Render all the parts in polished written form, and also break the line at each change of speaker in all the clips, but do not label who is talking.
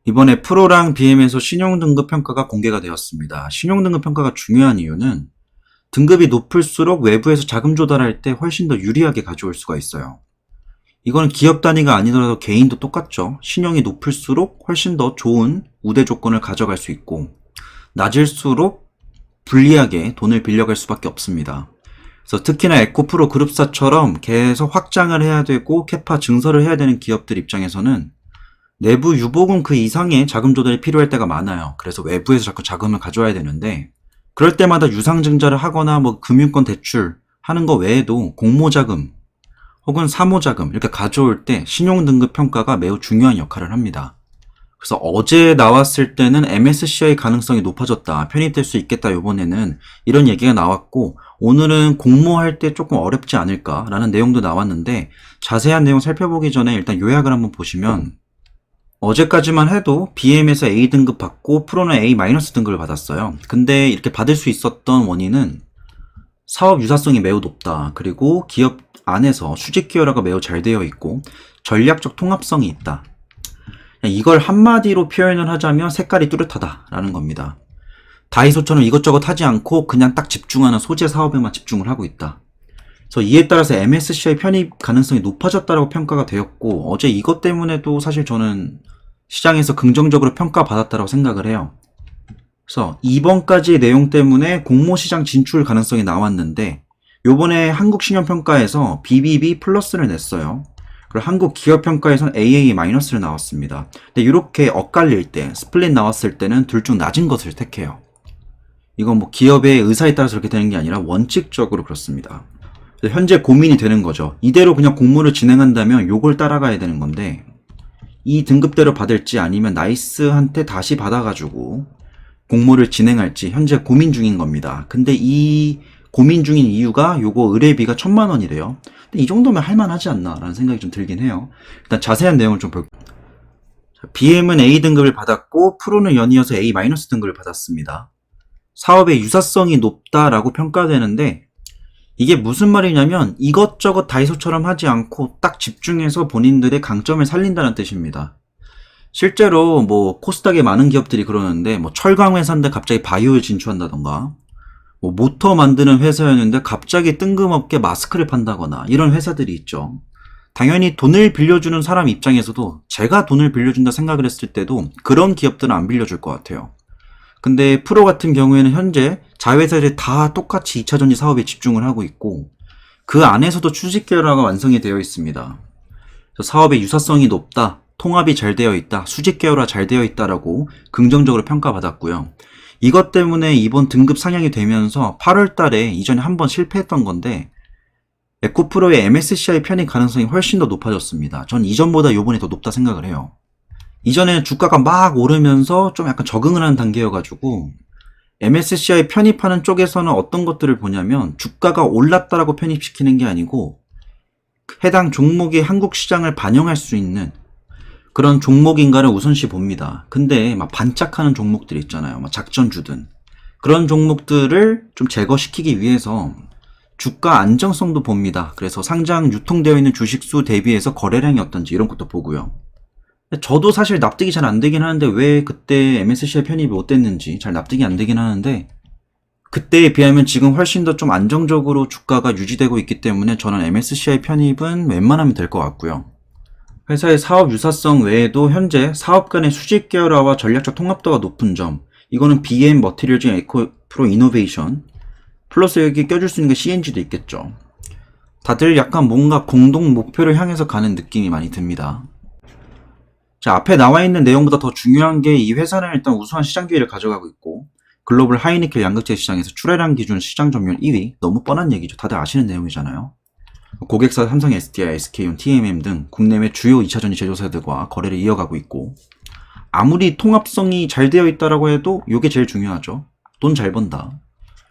이번에 프로랑 BM에서 신용등급 평가가 공개가 되었습니다. 신용등급 평가가 중요한 이유는 등급이 높을수록 외부에서 자금 조달할 때 훨씬 더 유리하게 가져올 수가 있어요. 이건 기업 단위가 아니더라도 개인도 똑같죠. 신용이 높을수록 훨씬 더 좋은 우대 조건을 가져갈 수 있고 낮을수록 불리하게 돈을 빌려갈 수밖에 없습니다. 그래서 특히나 에코프로 그룹사처럼 계속 확장을 해야 되고 캐파 증설을 해야 되는 기업들 입장에서는 내부 유보금 그 이상의 자금 조달이 필요할 때가 많아요. 그래서 외부에서 자꾸 자금을 가져와야 되는데 그럴 때마다 유상증자를 하거나 금융권 대출 하는 거 외에도 공모자금 혹은 사모자금 이렇게 가져올 때 신용등급 평가가 매우 중요한 역할을 합니다. 그래서 어제 나왔을 때는 MSCI 가능성이 높아졌다, 편입될 수 있겠다, 이번에는 이런 얘기가 나왔고 오늘은 공모할 때 조금 어렵지 않을까라는 내용도 나왔는데 자세한 내용 살펴보기 전에 일단 요약을 한번 보시면 어제까지만 해도 BM에서 A등급 받고 프로는 A-등급을 받았어요. 근데 이렇게 받을 수 있었던 원인은 사업 유사성이 매우 높다. 그리고 기업 안에서 수직 기여라가 매우 잘 되어 있고 전략적 통합성이 있다. 이걸 한마디로 표현을 하자면 색깔이 뚜렷하다라는 겁니다. 다이소처럼 이것저것 하지 않고 그냥 딱 집중하는 소재 사업에만 집중을 하고 있다. 그래서 이에 따라서 MSCI 편입 가능성이 높아졌다고 평가가 되었고 어제 이것 때문에도 사실 저는 시장에서 긍정적으로 평가받았다고 생각을 해요. 그래서 이번까지의 내용 때문에 공모시장 진출 가능성이 나왔는데 요번에 한국신용평가에서 BBB 플러스를 냈어요. 그리고 한국기업평가에서는 AA-를 나왔습니다. 근데 이렇게 엇갈릴 때, 스플릿 나왔을 때는 둘 중 낮은 것을 택해요. 이건 기업의 의사에 따라서 그렇게 되는 게 아니라 원칙적으로 그렇습니다. 현재 고민이 되는 거죠. 이대로 그냥 공모를 진행한다면 요걸 따라가야 되는 건데 이 등급대로 받을지 아니면 나이스한테 다시 받아가지고 공모를 진행할지 현재 고민 중인 겁니다. 근데 이 고민 중인 이유가 요거 의뢰비가 1,000,000원이래요. 근데 이 정도면 할만하지 않나 라는 생각이 좀 들긴 해요. 일단 자세한 내용을 좀 볼게요. BM은 A등급을 받았고 프로는 연이어서 A-등급을 받았습니다. 사업의 유사성이 높다라고 평가되는데 이게 무슨 말이냐면 이것저것 다이소처럼 하지 않고 딱 집중해서 본인들의 강점을 살린다는 뜻입니다. 실제로 코스닥에 많은 기업들이 그러는데 철강 회사인데 갑자기 바이오에 진출한다던가 모터 만드는 회사였는데 갑자기 뜬금없게 마스크를 판다거나 이런 회사들이 있죠. 당연히 돈을 빌려주는 사람 입장에서도 제가 돈을 빌려준다 생각을 했을 때도 그런 기업들은 안 빌려줄 것 같아요. 근데 프로 같은 경우에는 현재 자회사들이 다 똑같이 2차전지 사업에 집중을 하고 있고 그 안에서도 수직 계열화가 완성이 되어 있습니다. 그래서 사업의 유사성이 높다, 통합이 잘 되어 있다, 수직 계열화 잘 되어 있다라고 긍정적으로 평가받았고요. 이것 때문에 이번 등급 상향이 되면서 8월 달에 이전에 한번 실패했던 건데 에코프로의 MSCI 편입 가능성이 훨씬 더 높아졌습니다. 전 이전보다 요번에 더 높다 생각을 해요. 이전에 주가가 막 오르면서 좀 약간 적응을 하는 단계여가지고 MSCI 편입하는 쪽에서는 어떤 것들을 보냐면 주가가 올랐다라고 편입시키는 게 아니고 해당 종목이 한국 시장을 반영할 수 있는 그런 종목인가를 우선시 봅니다. 근데 반짝하는 종목들 있잖아요. 작전주든 그런 종목들을 좀 제거시키기 위해서 주가 안정성도 봅니다. 그래서 상장 유통되어 있는 주식수 대비해서 거래량이 어떤지 이런 것도 보고요. 저도 사실 납득이 잘 안 되긴 하는데 왜 그때 MSCI 편입이 못 됐는지 잘 납득이 안 되긴 하는데 그때에 비하면 지금 훨씬 더 좀 안정적으로 주가가 유지되고 있기 때문에 저는 MSCI 편입은 웬만하면 될 것 같고요. 회사의 사업 유사성 외에도 현재 사업 간의 수직 계열화와 전략적 통합도가 높은 점, 이거는 BM 머티리얼 중 에코프로 이노베이션 플러스 여기 껴줄 수 있는 게 CNG도 있겠죠. 다들 약간 뭔가 공동 목표를 향해서 가는 느낌이 많이 듭니다. 자, 앞에 나와 있는 내용보다 더 중요한 게 이 회사는 일단 우수한 시장 기회를 가져가고 있고 글로벌 하이니켈 양극재 시장에서 출하량 기준 시장 점유율 1위, 너무 뻔한 얘기죠. 다들 아시는 내용이잖아요. 고객사 삼성 SDI, SK온, TMM 등 국내외 주요 2차전지 제조사들과 거래를 이어가고 있고 아무리 통합성이 잘 되어 있다라고 해도 이게 제일 중요하죠. 돈 잘 번다.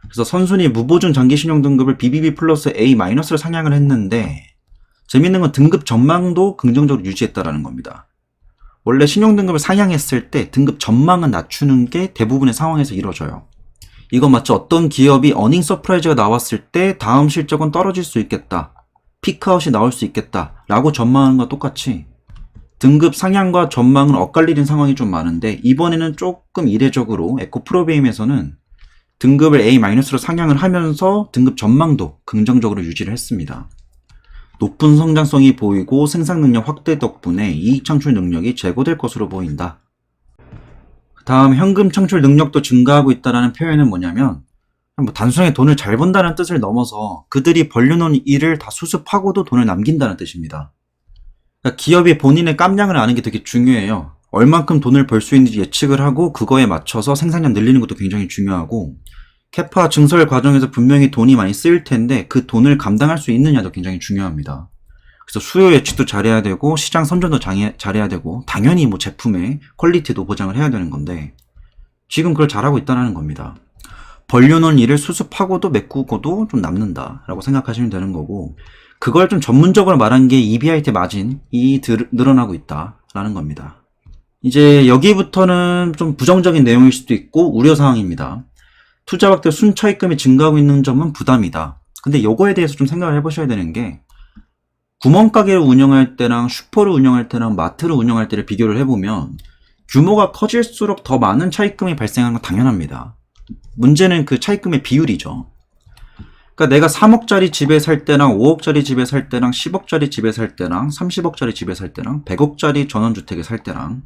그래서 선순위 무보증 장기신용 등급을 BBB 플러스 A-를 상향을 했는데 재밌는 건 등급 전망도 긍정적으로 유지했다라는 겁니다. 원래 신용등급을 상향했을 때 등급 전망은 낮추는 게 대부분의 상황에서 이루어져요. 이거 마치 어떤 기업이 어닝 서프라이즈가 나왔을 때 다음 실적은 떨어질 수 있겠다, 피크아웃이 나올 수 있겠다 라고 전망하는 것과 똑같이 등급 상향과 전망은 엇갈리는 상황이 좀 많은데 이번에는 조금 이례적으로 에코프로비엠에서는 등급을 A-로 상향을 하면서 등급 전망도 긍정적으로 유지를 했습니다. 높은 성장성이 보이고 생산 능력 확대 덕분에 이익 창출 능력이 제고될 것으로 보인다. 다음 현금 창출 능력도 증가하고 있다는 표현은 뭐냐면 단순하게 돈을 잘 번다는 뜻을 넘어서 그들이 벌려놓은 일을 다 수습하고도 돈을 남긴다는 뜻입니다. 그러니까 기업이 본인의 깜냥을 아는 게 되게 중요해요. 얼만큼 돈을 벌 수 있는지 예측을 하고 그거에 맞춰서 생산량 늘리는 것도 굉장히 중요하고 캐파 증설 과정에서 분명히 돈이 많이 쓰일 텐데 그 돈을 감당할 수 있느냐도 굉장히 중요합니다. 그래서 수요 예측도 잘해야 되고 시장 선전도 잘해야 되고 당연히 뭐 제품의 퀄리티도 보장을 해야 되는 건데 지금 그걸 잘하고 있다는 겁니다. 벌려놓은 일을 수습하고도 메꾸고도 좀 남는다라고 생각하시면 되는 거고 그걸 좀 전문적으로 말한 게 EBIT 마진이 늘어나고 있다라는 겁니다. 이제 여기부터는 좀 부정적인 내용일 수도 있고 우려사항입니다. 투자 확대 순차입금이 증가하고 있는 점은 부담이다. 근데 요거에 대해서 좀 생각을 해보셔야 되는 게 구멍가게를 운영할 때랑 슈퍼를 운영할 때랑 마트를 운영할 때를 비교를 해보면 규모가 커질수록 더 많은 차입금이 발생하는 건 당연합니다. 문제는 그 차입금의 비율이죠. 그러니까 내가 3억짜리 집에 살 때랑 5억짜리 집에 살 때랑 10억짜리 집에 살 때랑 30억짜리 집에 살 때랑 100억짜리 전원주택에 살 때랑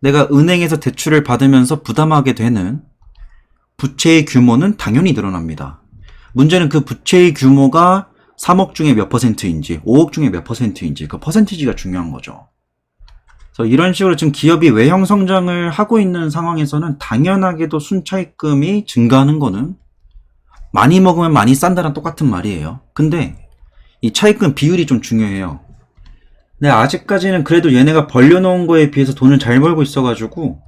내가 은행에서 대출을 받으면서 부담하게 되는 부채의 규모는 당연히 늘어납니다. 문제는 그 부채의 규모가 3억 중에 몇 %인지 5억 중에 몇 %인지 그 퍼센티지가 중요한 거죠. 그래서 이런 식으로 지금 기업이 외형 성장을 하고 있는 상황에서는 당연하게도 순차입금이 증가하는 거는 많이 먹으면 많이 싼다랑 똑같은 말이에요. 근데 이 차입금 비율이 좀 중요해요. 근데 아직까지는 그래도 얘네가 벌려놓은 거에 비해서 돈을 잘 벌고 있어가지고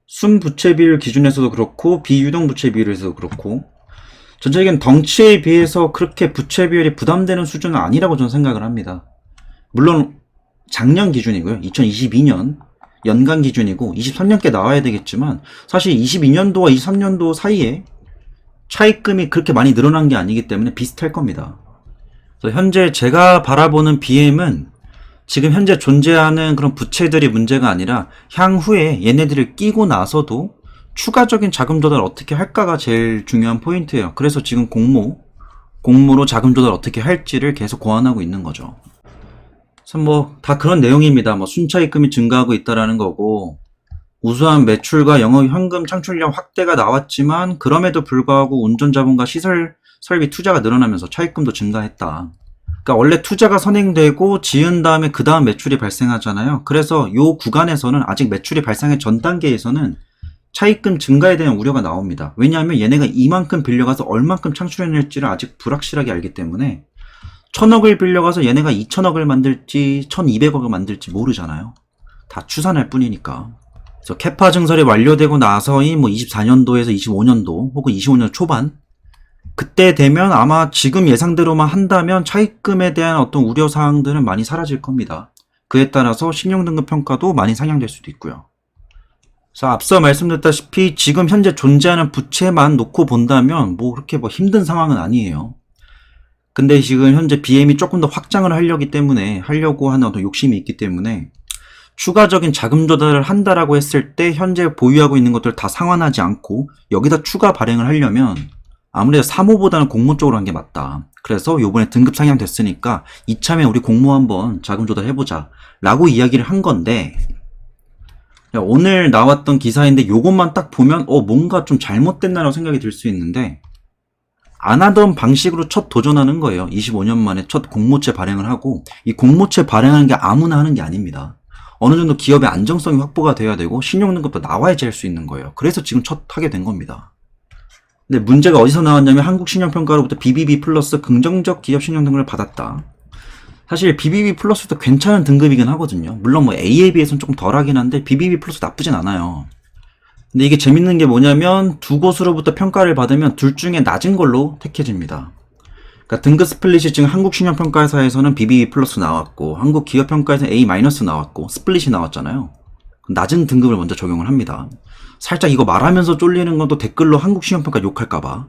순부채 비율 기준에서도 그렇고 비유동부채 비율에서도 그렇고 전체적인 덩치에 비해서 그렇게 부채 비율이 부담되는 수준은 아니라고 저는 생각을 합니다. 물론 작년 기준이고요. 2022년 연간 기준이고 23년께 나와야 되겠지만 사실 22년도와 23년도 사이에 차입금이 그렇게 많이 늘어난 게 아니기 때문에 비슷할 겁니다. 그래서 현재 제가 바라보는 BM은 지금 현재 존재하는 그런 부채들이 문제가 아니라 향후에 얘네들을 끼고 나서도 추가적인 자금 조달 어떻게 할까가 제일 중요한 포인트예요. 그래서 지금 공모로 자금 조달 어떻게 할지를 계속 고안하고 있는 거죠. 그래서 뭐 다 그런 내용입니다. 뭐 순차입금이 증가하고 있다라는 거고 우수한 매출과 영업 현금 창출력 확대가 나왔지만 그럼에도 불구하고 운전 자본과 시설 설비 투자가 늘어나면서 차입금도 증가했다. 그러니까 원래 투자가 선행되고 지은 다음에 그 다음 매출이 발생하잖아요. 그래서 요 구간에서는 아직 매출이 발생의 전 단계에서는 차입금 증가에 대한 우려가 나옵니다. 왜냐하면 얘네가 이만큼 빌려가서 얼만큼 창출해낼지를 아직 불확실하게 알기 때문에 1000억을 빌려가서 얘네가 2000억을 만들지 1200억을 만들지 모르잖아요. 다 추산할 뿐이니까. 그래서 캐파 증설이 완료되고 나서인 뭐 24년도에서 25년도 혹은 25년 초반 그때 되면 아마 지금 예상대로만 한다면 차입금에 대한 어떤 우려사항들은 많이 사라질 겁니다. 그에 따라서 신용등급 평가도 많이 상향될 수도 있고요. 그래서 앞서 말씀드렸다시피 지금 현재 존재하는 부채만 놓고 본다면 뭐 그렇게 뭐 힘든 상황은 아니에요. 근데 지금 현재 BM이 조금 더 확장을 하려고 하는 어떤 욕심이 있기 때문에 추가적인 자금 조달을 한다라고 했을 때 현재 보유하고 있는 것들 다 상환하지 않고 여기다 추가 발행을 하려면 아무래도 사모보다는 공모 쪽으로 한 게 맞다. 그래서 요번에 등급 상향됐으니까 이참에 우리 공모 한번 자금 조달해보자 라고 이야기를 한 건데 오늘 나왔던 기사인데 요것만 딱 보면 뭔가 좀 잘못됐나라고 생각이 들 수 있는데 안 하던 방식으로 첫 도전하는 거예요. 25년 만에 첫 공모채 발행을 하고 이 공모채 발행하는 게 아무나 하는 게 아닙니다. 어느 정도 기업의 안정성이 확보가 돼야 되고 신용등급도 나와야지 할 수 있는 거예요. 그래서 지금 첫 하게 된 겁니다. 근데 문제가 어디서 나왔냐면 한국신용평가로부터 BBB 플러스 긍정적 기업 신용등급을 받았다. 사실 BBB 플러스도 괜찮은 등급이긴 하거든요. 물론 뭐 A에 비해서는 조금 덜하긴 한데 BBB 플러스 나쁘진 않아요. 근데 이게 재밌는 게 뭐냐면 두 곳으로부터 평가를 받으면 둘 중에 낮은 걸로 택해집니다. 그러니까 등급 스플릿이 지금 한국신용평가사에서는 BBB 플러스 나왔고 한국기업평가에서는 A 마이너스 나왔고 스플릿이 나왔잖아요. 낮은 등급을 먼저 적용을 합니다. 살짝 이거 말하면서 쫄리는 건 또 댓글로 한국신용평가 욕할까봐.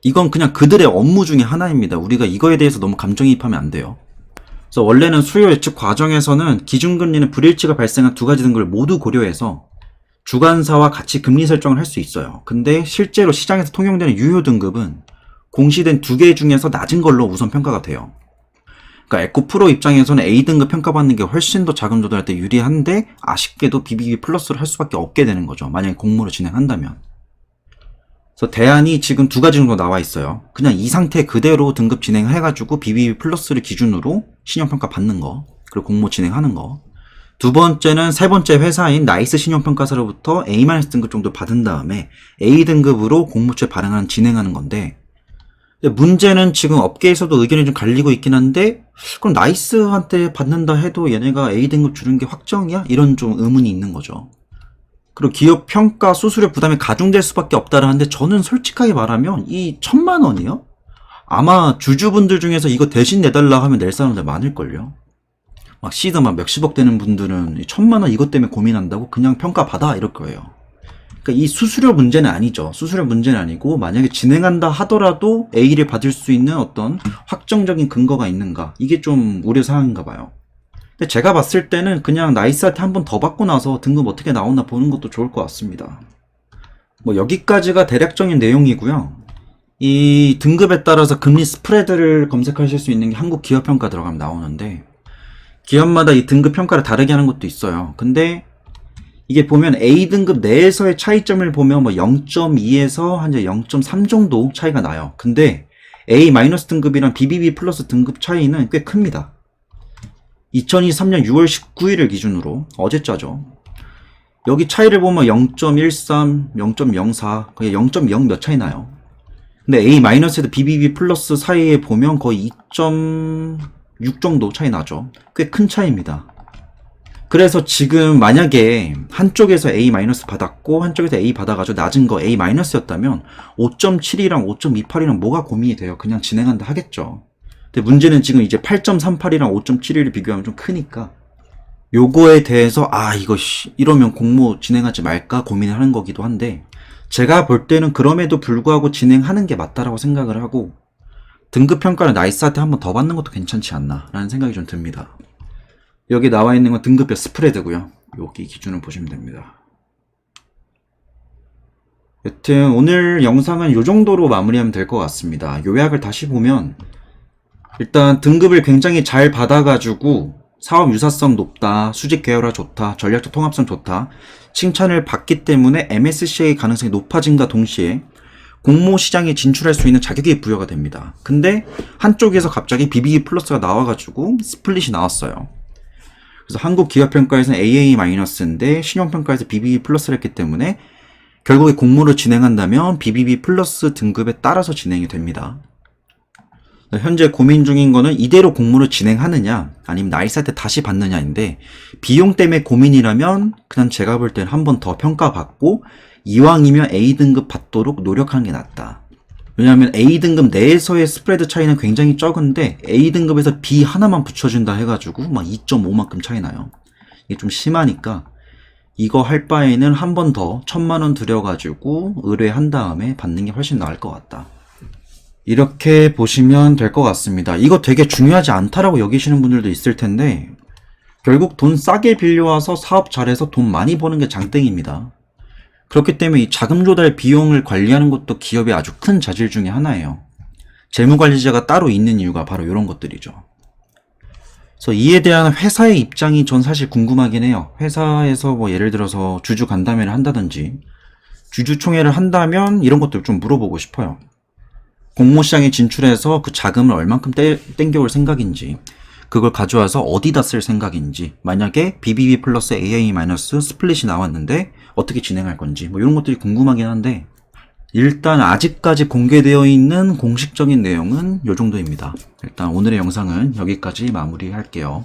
이건 그냥 그들의 업무 중에 하나입니다. 우리가 이거에 대해서 너무 감정이입하면 안 돼요. 그래서 원래는 수요 예측 과정에서는 기준금리는 불일치가 발생한 두 가지 등급을 모두 고려해서 주관사와 같이 금리 설정을 할 수 있어요. 근데 실제로 시장에서 통용되는 유효 등급은 공시된 두 개 중에서 낮은 걸로 우선 평가가 돼요. 그러니까 에코프로 입장에서는 A등급 평가받는 게 훨씬 더 자금 조달할 때 유리한데 아쉽게도 BBB 플러스를 할 수밖에 없게 되는 거죠. 만약에 공모를 진행한다면. 그래서 대안이 지금 두 가지 정도 나와 있어요. 그냥 이 상태 그대로 등급 진행해가지고 BBB 플러스를 기준으로 신용평가 받는 거, 그리고 공모 진행하는 거. 두 번째는 세 번째 회사인 나이스 신용평가사로부터 A-등급 정도 받은 다음에 A등급으로 공모처에 발행하는 진행하는 건데, 문제는 지금 업계에서도 의견이 좀 갈리고 있긴 한데, 그럼 나이스한테 받는다 해도 얘네가 A등급 주는 게 확정이야? 이런 좀 의문이 있는 거죠. 그리고 기업 평가 수수료 부담이 가중될 수밖에 없다라는데, 저는 솔직하게 말하면 이 1,000만 원이요? 아마 주주분들 중에서 이거 대신 내달라 하면 낼 사람들 많을걸요. 막 시드 막 몇십억 되는 분들은 1,000만 원 이것 때문에 고민한다고 그냥 평가 받아 이럴 거예요. 그러니까 이 수수료 문제는 아니죠. 수수료 문제는 아니고 만약에 진행한다 하더라도 A를 받을 수 있는 어떤 확정적인 근거가 있는가, 이게 좀 우려사항인가 봐요. 근데 제가 봤을 때는 그냥 나이스한테 한 번 더 받고 나서 등급 어떻게 나오나 보는 것도 좋을 것 같습니다. 뭐 여기까지가 대략적인 내용이고요. 이 등급에 따라서 금리 스프레드를 검색하실 수 있는 게 한국기업평가 들어가면 나오는데, 기업마다 이 등급 평가를 다르게 하는 것도 있어요. 근데 이게 보면 A등급 내에서의 차이점을 보면 뭐 0.2에서 한 0.3 정도 차이가 나요. 근데 A-등급이랑 BBB 플러스 등급 차이는 꽤 큽니다. 2023년 6월 19일을 기준으로 어제자죠. 여기 차이를 보면 0.13, 0.04, 거의 0.0 몇 차이 나요. 근데 A-에도 BBB 플러스 사이에 보면 거의 2.6 정도 차이 나죠. 꽤 큰 차이입니다. 그래서 지금 만약에 한쪽에서 A- 받았고 한쪽에서 A 받아가지고 낮은 거 A-였다면 5.7이랑 5.28이랑 뭐가 고민이 돼요. 그냥 진행한다 하겠죠. 근데 문제는 지금 이제 8.38이랑 5.71을 비교하면 좀 크니까 요거에 대해서 이거 이러면 공모 진행하지 말까 고민을 하는 거기도 한데, 제가 볼 때는 그럼에도 불구하고 진행하는 게 맞다라고 생각을 하고, 등급평가를 나이스한테 한 번 더 받는 것도 괜찮지 않나 라는 생각이 좀 듭니다. 여기 나와 있는 건 등급별 스프레드고요. 여기 기준을 보시면 됩니다. 여튼 오늘 영상은 이 정도로 마무리하면 될 것 같습니다. 요약을 다시 보면, 일단 등급을 굉장히 잘 받아가지고 사업 유사성 높다, 수직 계열화 좋다, 전략적 통합성 좋다 칭찬을 받기 때문에 MSCI 가능성이 높아진과 동시에 공모 시장에 진출할 수 있는 자격이 부여가 됩니다. 근데 한쪽에서 갑자기 BBB 플러스가 나와가지고 스플릿이 나왔어요. 그래서 한국기업평가에서는 AA-인데 신용평가에서 BBB 플러스를 했기 때문에 결국에 공모를 진행한다면 BBB 플러스 등급에 따라서 진행이 됩니다. 현재 고민 중인 거는 이대로 공모를 진행하느냐 아니면 나이스한테 다시 받느냐인데, 비용 때문에 고민이라면 그냥 제가 볼 때는 한 번 더 평가받고 이왕이면 A등급 받도록 노력하는 게 낫다. 왜냐하면 A등급 내에서의 스프레드 차이는 굉장히 적은데 A등급에서 B 하나만 붙여준다 해가지고 막 2.5만큼 차이 나요. 이게 좀 심하니까 이거 할 바에는 한 번 더 1,000만원 들여가지고 의뢰한 다음에 받는 게 훨씬 나을 것 같다. 이렇게 보시면 될 것 같습니다. 이거 되게 중요하지 않다라고 여기시는 분들도 있을 텐데, 결국 돈 싸게 빌려와서 사업 잘해서 돈 많이 버는 게 장땡입니다. 그렇기 때문에 이 자금 조달 비용을 관리하는 것도 기업의 아주 큰 자질 중에 하나예요. 재무관리자가 따로 있는 이유가 바로 이런 것들이죠. 그래서 이에 대한 회사의 입장이 전 사실 궁금하긴 해요. 회사에서 뭐 예를 들어서 주주 간담회를 한다든지 주주총회를 한다면 이런 것들 좀 물어보고 싶어요. 공모시장에 진출해서 그 자금을 얼만큼 땡겨올 생각인지, 그걸 가져와서 어디다 쓸 생각인지, 만약에 BBB 플러스 AA- 스플릿이 나왔는데 어떻게 진행할 건지, 뭐 이런 것들이 궁금하긴 한데, 일단 아직까지 공개되어 있는 공식적인 내용은 이 정도입니다. 일단 오늘의 영상은 여기까지 마무리할게요.